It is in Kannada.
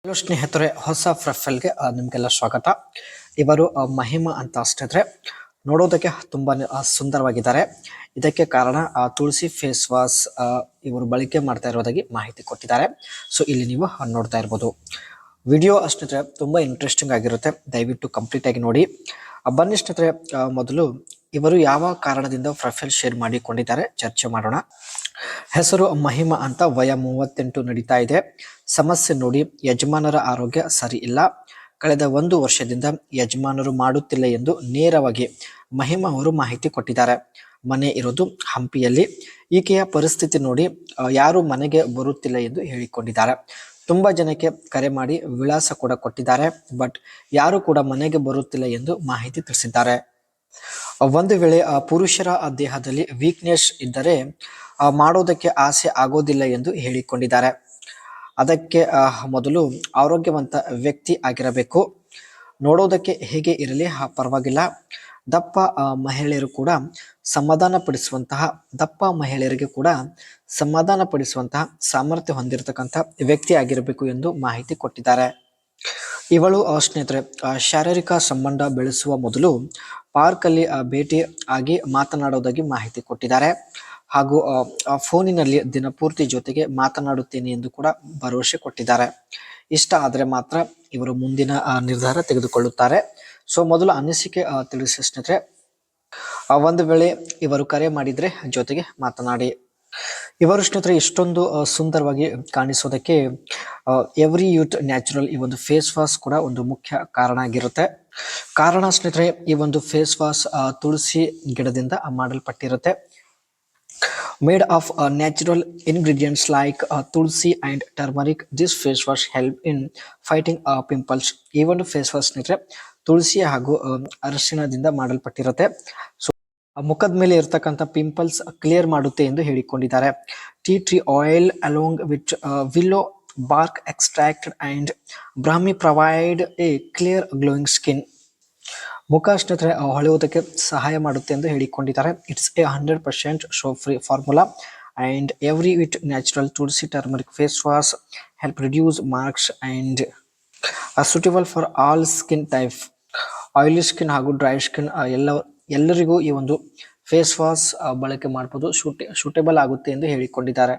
ಹಲೋ ಸ್ನೇಹಿತರೆ, ಹೊಸ ಪ್ರೊಫೈಲ್ಗೆ ನಿಮಗೆಲ್ಲ ಸ್ವಾಗತ. ಇವರು ಮಹಿಮಾ ಅಂತ ಸ್ನೇಹಿತರೆ, ನೋಡೋದಕ್ಕೆ ತುಂಬಾನೇ ಸುಂದರವಾಗಿದ್ದಾರೆ. ಇದಕ್ಕೆ ಕಾರಣ ತುಳಸಿ ಫೇಸ್ ವಾಶ್ ಇವರು ಬಳಕೆ ಮಾಡ್ತಾ ಇರೋದಾಗಿ ಮಾಹಿತಿ ಕೊಟ್ಟಿದ್ದಾರೆ. ಸೊ ಇಲ್ಲಿ ನೀವು ನೋಡ್ತಾ ಇರ್ಬೋದು. ವಿಡಿಯೋ ಸ್ನೇಹಿತರೆ ತುಂಬಾ ಇಂಟ್ರೆಸ್ಟಿಂಗ್ ಆಗಿರುತ್ತೆ, ದಯವಿಟ್ಟು ಕಂಪ್ಲೀಟ್ ಆಗಿ ನೋಡಿ. ಬನ್ನಿ ಸ್ನೇಹಿತರೆ, ಮೊದಲು ಇವರು ಯಾವ ಕಾರಣದಿಂದ ಪ್ರೊಫೈಲ್ ಶೇರ್ ಮಾಡಿಕೊಂಡಿದ್ದಾರೆ ಚರ್ಚೆ ಮಾಡೋಣ. ಹೆಸರು ಮಹಿಮಾ ಅಂತ, ವಯ 38 ನಡೀತಾ ಇದೆ. ಸಮಸ್ಯೆ ನೋಡಿ, ಯಜಮಾನರ ಆರೋಗ್ಯ ಸರಿ ಇಲ್ಲ. ಕಳೆದ 1 ವರ್ಷದಿಂದ ಯಜಮಾನರು ಮಾಡುತ್ತಿಲ್ಲ ಎಂದು ನೇರವಾಗಿ ಮಹಿಮಾ ಅವರು ಮಾಹಿತಿ ಕೊಟ್ಟಿದ್ದಾರೆ. ಮನೆ ಇರೋದು ಹಂಪಿಯಲ್ಲಿ. ಈಕೆಯ ಪರಿಸ್ಥಿತಿ ನೋಡಿ ಯಾರು ಮನೆಗೆ ಬರುತ್ತಿಲ್ಲ ಎಂದು ಹೇಳಿಕೊಂಡಿದ್ದಾರೆ. ತುಂಬಾ ಜನಕ್ಕೆ ಕರೆ ಮಾಡಿ ವಿಳಾಸ ಕೂಡ ಕೊಟ್ಟಿದ್ದಾರೆ, ಬಟ್ ಯಾರು ಕೂಡ ಮನೆಗೆ ಬರುತ್ತಿಲ್ಲ ಎಂದು ಮಾಹಿತಿ ತಿಳಿಸಿದ್ದಾರೆ. ಒಂದು ವೇಳೆ ಪುರುಷರ ದೇಹದಲ್ಲಿ ವೀಕ್ನೆಸ್ ಇದ್ದರೆ ಮಾಡೋದಕ್ಕೆ ಆಸೆ ಆಗೋದಿಲ್ಲ ಎಂದು ಹೇಳಿಕೊಂಡಿದ್ದಾರೆ. ಅದಕ್ಕೆ ಮೊದಲು ಆರೋಗ್ಯವಂತ ವ್ಯಕ್ತಿ ಆಗಿರಬೇಕು. ನೋಡೋದಕ್ಕೆ ಹೇಗೆ ಇರಲಿ ಪರವಾಗಿಲ್ಲ. ದಪ್ಪ ಮಹಿಳೆಯರು ಕೂಡ ದಪ್ಪ ಮಹಿಳೆಯರಿಗೆ ಕೂಡ ಸಮಾಧಾನ ಪಡಿಸುವಂತಹ ಸಾಮರ್ಥ್ಯ ಹೊಂದಿರತಕ್ಕಂಥ ವ್ಯಕ್ತಿ ಆಗಿರಬೇಕು ಎಂದು ಮಾಹಿತಿ ಕೊಟ್ಟಿದ್ದಾರೆ. ಇವಳು ಸ್ನೇಹಿತರೆ ಶಾರೀರಿಕ ಸಂಬಂಧ ಬೆಳೆಸುವ ಮೊದಲು ಪಾರ್ಕ್ ಅಲ್ಲಿ ಭೇಟಿ ಆಗಿ ಮಾತನಾಡೋದಾಗಿ ಮಾಹಿತಿ ಕೊಟ್ಟಿದ್ದಾರೆ. ಹಾಗೂ ಫೋನಿನಲ್ಲಿ ದಿನಪೂರ್ತಿ ಜೊತೆಗೆ ಮಾತನಾಡುತ್ತೇನೆ ಎಂದು ಕೂಡ ಭರವಸೆ ಕೊಟ್ಟಿದ್ದಾರೆ. ಇಷ್ಟ ಆದರೆ ಮಾತ್ರ ಇವರು ಮುಂದಿನ ನಿರ್ಧಾರ ತೆಗೆದುಕೊಳ್ಳುತ್ತಾರೆ. ಸೊ ಮೊದಲು ಅನಿಸಿಕೆ ತಿಳಿಸಿ ಸ್ನೇಹಿತರೆ. ಒಂದು ವೇಳೆ ಇವರು ಕರೆ ಮಾಡಿದ್ರೆ ಜೊತೆಗೆ ಮಾತನಾಡಿ. ಇವರು ಸ್ನೇಹಿತರೆ ಇಷ್ಟೊಂದು ಸುಂದರವಾಗಿ ಕಾಣಿಸೋದಕ್ಕೆ ಎವ್ರಿ ಯೂತ್ ನ್ಯಾಚುರಲ್ ಈ ಒಂದು ಫೇಸ್ ವಾಶ್ ಕೂಡ ಒಂದು ಮುಖ್ಯ ಕಾರಣ ಆಗಿರುತ್ತೆ. ಕಾರಣ ಸ್ನೇಹಿತರೆ, ಈ ಒಂದು ಫೇಸ್ ವಾಶ್ ತುಳಸಿ ಗಿಡದಿಂದ ಮಾಡಲ್ಪಟ್ಟಿರುತ್ತೆ. Made of natural ingredients like tulsi and turmeric, this face wash help in fighting pimples. ಈ ಒಂದು ಫೇಸ್ ವಾಶ್ ಸ್ನೇಹಿತರೆ ತುಳಸಿ ಹಾಗೂ ಅರಿಶಿಣದಿಂದ ಮಾಡಲ್ಪಟ್ಟಿರುತ್ತೆ. ಸೊ ಮುಖದ ಮೇಲೆ ಇರತಕ್ಕಂಥ ಪಿಂಪಲ್ಸ್ ಕ್ಲಿಯರ್ ಮಾಡುತ್ತೆ ಎಂದು ಹೇಳಿಕೊಂಡಿದ್ದಾರೆ. Tea tree oil along with willow bark extract and brahmi provide a clear glowing skin. ಮುಖ ಸ್ನೇಹಿತರೆ ಹೊಳೆಯುವುದಕ್ಕೆ ಸಹಾಯ ಮಾಡುತ್ತೆ ಎಂದು ಹೇಳಿಕೊಂಡಿದ್ದಾರೆ. It's a 100% soap free formula and every bit natural tulsi turmeric face wash help reduce marks and suitable for all skin type. Oily skin ಹಾಗೂ ಡ್ರೈ ಸ್ಕಿನ್ ಎಲ್ಲರಿಗೂ ಈ ಒಂದು ಫೇಸ್ ವಾಶ್ ಬಳಕೆ ಮಾಡಬಹುದು, ಸೂಟೇಬಲ್ ಆಗುತ್ತೆ ಎಂದು ಹೇಳಿಕೊಂಡಿದ್ದಾರೆ.